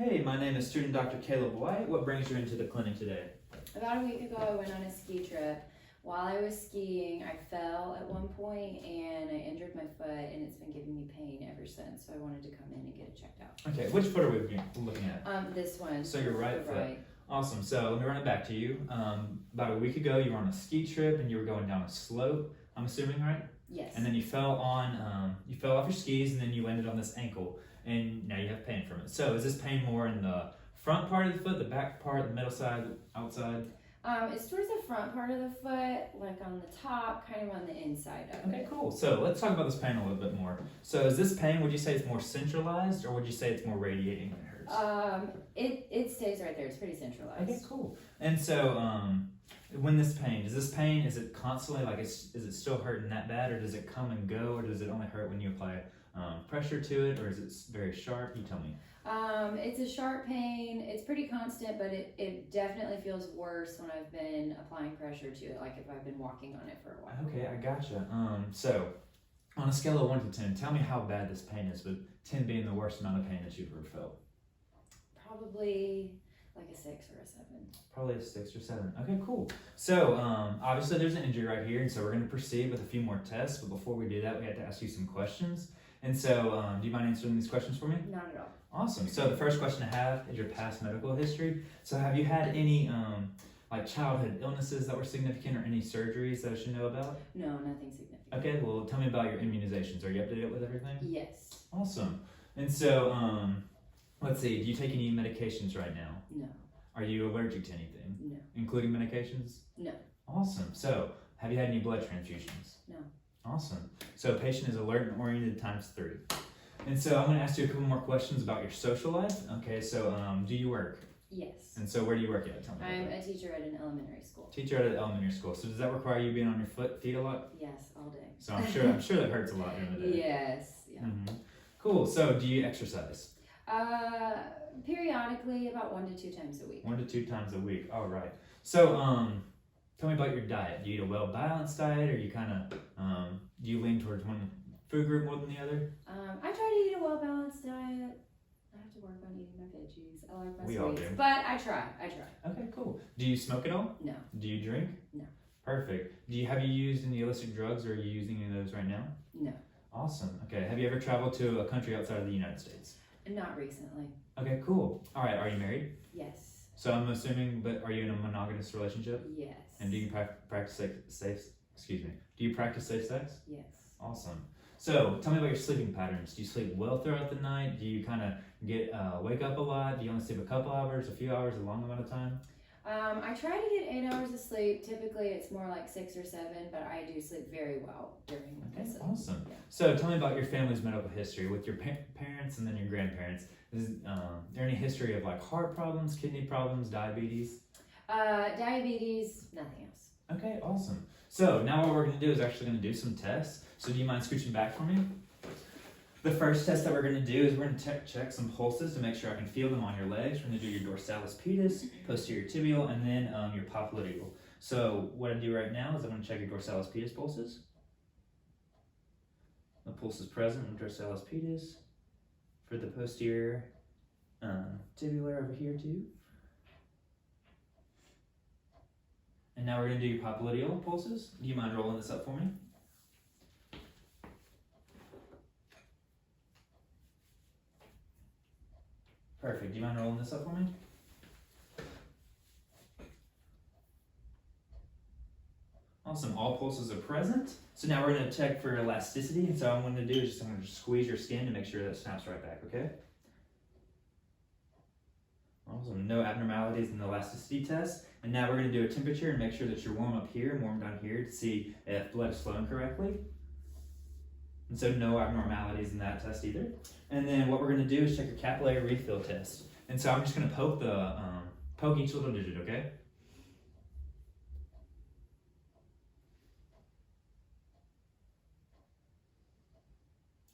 Hey, my name is student Dr. Caleb White. What brings you into the clinic today? About a week ago, I went on a ski trip. While I was skiing, I fell at one point and I injured my foot, and it's been giving me pain ever since. So I wanted to come in and get it checked out. Okay, which foot are we looking at? This one. So your right the foot. Right. Awesome. So let me run it back to you. About a week ago, you were on a ski trip and you were going down a slope. I'm assuming, right? Yes. And then you fell off your skis, and then you landed on this ankle, and now you have pain from it. So is this pain more in the front part of the foot, the back part, the middle side, outside? It's towards the front part of the foot, like on the top, kind of on the inside of Okay, it. cool. So let's talk about this pain a little bit more. So is this pain, would you say it's more centralized, or would you say it's more radiating when it hurts? It stays right there. It's pretty centralized. Okay, cool. And so, when is it constantly, like, is it still hurting that bad, or does it come and go, or does it only hurt when you apply pressure to it, or is it very sharp? You tell me. It's a sharp pain. It's pretty constant, but it definitely feels worse when I've been applying pressure to it, like if I've been walking on it for a while. Okay, I gotcha. So, on a scale of 1 to 10, tell me how bad this pain is, with 10 being the worst amount of pain that you've ever felt. Probably like a 6 or a 7. Probably a 6 or 7. Okay, cool. So, obviously there's an injury right here, and so we're going to proceed with a few more tests, but before we do that, we have to ask you some questions. And so, do you mind answering these questions for me? Not at all. Awesome. So the first question I have is your past medical history. So have you had any like childhood illnesses that were significant, or any surgeries that I should know about? No, nothing significant. Okay, well, tell me about your immunizations. Are you up to date with everything? Yes. Awesome. And so, let's see, do you take any medications right now? No. Are you allergic to anything? No. Including medications? No. Awesome. So, have you had any blood transfusions? No. Awesome. So, patient is alert and oriented ×3. And so, I'm going to ask you a couple more questions about your social life. Okay, so, do you work? Yes. And so, where do you work at? Tell me about I'm that. a teacher at an elementary school. Teacher at an elementary school. So, does that require you being on your feet a lot? Yes, all day. So, I'm sure that hurts a lot during the day. Yes. Yeah. Mm-hmm. Cool. So, do you exercise? Periodically, about 1 to 2 times a week. 1 to 2 times a week. All right. So, tell me about your diet. Do you eat a well-balanced diet, or you kind of do you lean towards one food group more than the other? I try to eat a well-balanced diet. I have to work on eating my veggies. I like my We all sweets, do. but I try. Okay, cool. Do you smoke at all? No. Do you drink? No. Perfect. Have you used any illicit drugs, or are you using any of those right now? No. Awesome. Okay. Have you ever traveled to a country outside of the United States? Not recently. Okay, cool. All right. Are you married? Yes. So I'm assuming, but are you in a monogamous relationship? Yes. And do you practice safe? Excuse me. Do you practice safe sex? Yes. Awesome. So tell me about your sleeping patterns. Do you sleep well throughout the night? Do you kind of wake up a lot? Do you only sleep a couple hours, a few hours, a long amount of time? I try to get 8 hours of sleep. Typically, it's more like 6 or 7, but I do sleep very well during Okay, this. awesome. Yeah. So tell me about your family's medical history with your parents and then your grandparents. Is there any history of like heart problems, kidney problems, diabetes? Diabetes, nothing else. Okay, awesome. So now what we're going to do is actually going to do some tests. So do you mind scooching back for me? The first test that we're going to do is we're going to check some pulses to make sure I can feel them on your legs. We're going to do your dorsalis pedis, posterior tibial, and then your popliteal. So what I do right now is I'm going to check your dorsalis pedis pulses. The pulse is present in dorsalis pedis. For the posterior tibular over here too. And now we're going to do your popliteal pulses. Do you mind rolling this up for me? Perfect. Do you mind rolling this up for me? Awesome. All pulses are present. So now we're going to check for elasticity. And so what I'm going to do is I'm going to squeeze your skin to make sure that it snaps right back, okay? Awesome. No abnormalities in the elasticity test. And now we're going to do a temperature and make sure that you're warm up here and warm down here to see if blood is flowing correctly. And so no abnormalities in that test either. And then what we're going to do is check your capillary refill test. And so I'm just going to poke each little digit, okay?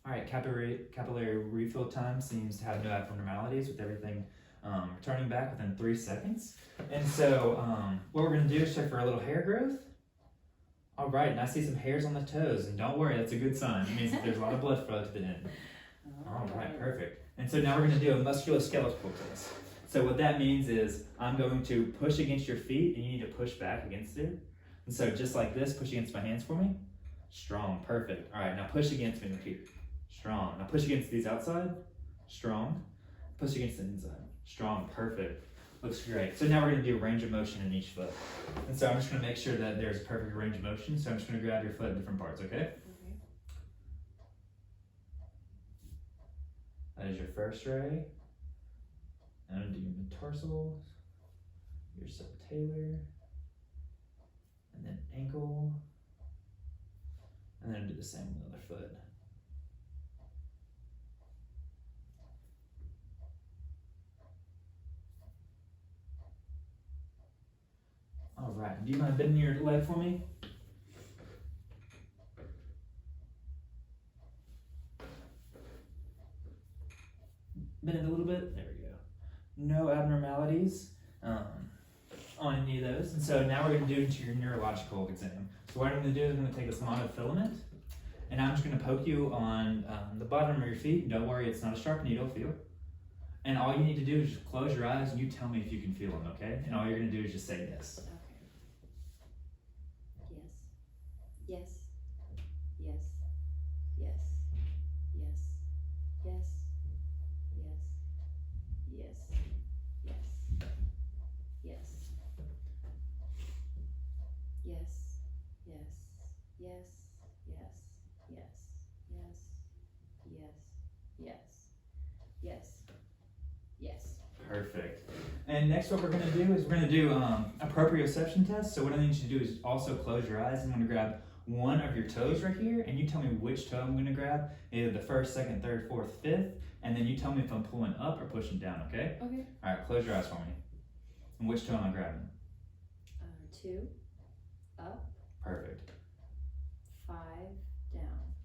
All right, capillary refill time seems to have no abnormalities with everything returning back within 3 seconds. And so what we're going to do is check for a little hair growth. All right, and I see some hairs on the toes, and don't worry, that's a good sign. It means that there's a lot of blood flow to the end. All right, perfect. And so now we're going to do a musculoskeletal test. So what that means is I'm going to push against your feet and you need to push back against it. And so just like this, push against my hands for me. Strong, perfect. All right, now push against me here. Strong. Now push against these outside. Strong. Push against the inside. Strong, perfect. Looks great. So now we're going to do range of motion in each foot. And so I'm just going to make sure that there's perfect range of motion. So I'm just going to grab your foot in different parts, okay? Okay. That is your first ray. And I'm going to do your metatarsus, your subtalar, and then ankle. And then do the same with the other foot. All right, do you mind bending your leg for me? Bend it a little bit, there we go. No abnormalities on any of those. And so now we're gonna do into your neurological exam. So what I'm gonna do is I'm gonna take this monofilament and I'm just gonna poke you on the bottom of your feet. Don't worry, it's not a sharp needle, feel. And all you need to do is just close your eyes and you tell me if you can feel them, okay? And all you're gonna do is just say yes. Okay. Yes. Yes. Yes. Yes. Yes. Yes. Yes. Yes. Yes. Yes. Yes. Yes. Yes. Yes. Yes. Yes. Yes. Yes. Yes. Perfect. And next what we're going to do is we're going to do a proprioception test. So what I need you to do is also close your eyes. I'm going to grab one of your toes right here and you tell me which toe I'm going to grab, either the first, second, third, fourth, fifth, and then you tell me if I'm pulling up or pushing down, okay? Okay. All right, close your eyes for me. And which toe am I grabbing? 2 up. Perfect. 5 down.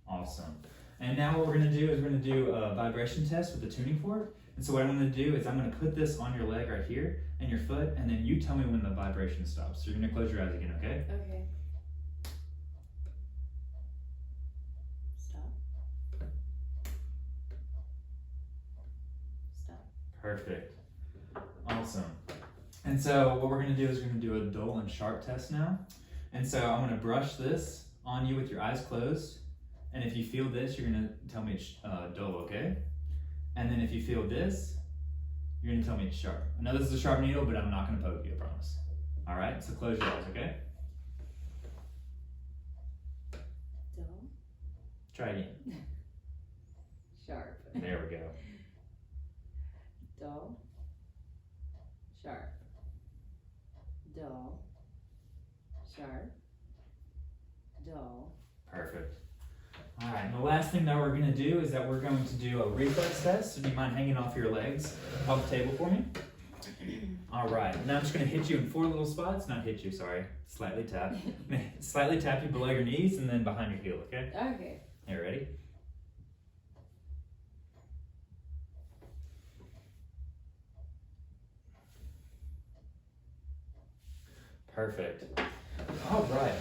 Awesome. And now what we're going to do is we're going to do a vibration test with the tuning fork. And so what I'm going to do is I'm going to put this on your leg right here and your foot, and then you tell me when the vibration stops. So you're going to close your eyes again, okay? Okay. Stop. Stop. Perfect. Awesome. And so what we're going to do is we're going to do a dull and sharp test now. And so I'm going to brush this on you with your eyes closed. And if you feel this, you're going to tell me it's dull, okay? And then if you feel this, you're going to tell me it's sharp. I know this is a sharp needle, but I'm not going to poke you, I promise. All right, so close your eyes, okay? Dull. Try again. Sharp. There we go. Dull. Sharp. Dull. Sharp. Dull. Perfect. All right, and the last thing that we're going to do is that we're going to do a reflex test. So do you mind hanging off your legs off the table for me? All right, now I'm just going to hit you in 4 little spots. Not hit you, sorry. Slightly tap. Slightly tap you below your knees and then behind your heel, okay? Okay. You ready? Perfect. All right.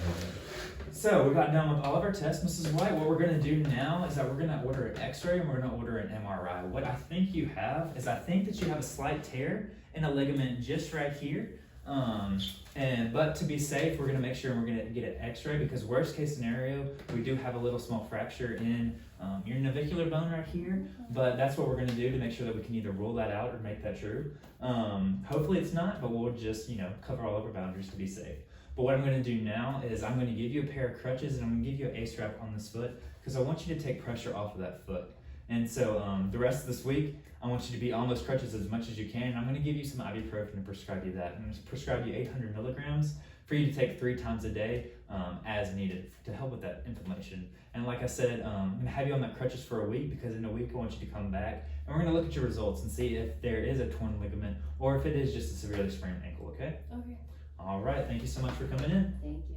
So we got done with all of our tests, Mrs. White. What we're going to do now is that we're going to order an x-ray and we're going to order an MRI. What I think you have is I think that you have a slight tear in a ligament just right here. But to be safe, we're going to make sure we're going to get an x-ray because worst case scenario, we do have a little small fracture in your navicular bone right here. But that's what we're going to do to make sure that we can either rule that out or make that true. Hopefully it's not, but we'll just, cover all of our boundaries to be safe. But what I'm going to do now is I'm going to give you a pair of crutches and I'm going to give you an A-strap on this foot because I want you to take pressure off of that foot. And so the rest of this week, I want you to be on those crutches as much as you can. And I'm going to give you some ibuprofen and prescribe you that. I'm going to prescribe you 800 milligrams for you to take 3 times a day as needed to help with that inflammation. And like I said, I'm going to have you on that crutches for a week because in a week I want you to come back and we're going to look at your results and see if there is a torn ligament or if it is just a severely sprained ankle, okay? Okay. All right, thank you so much for coming in. Thank you.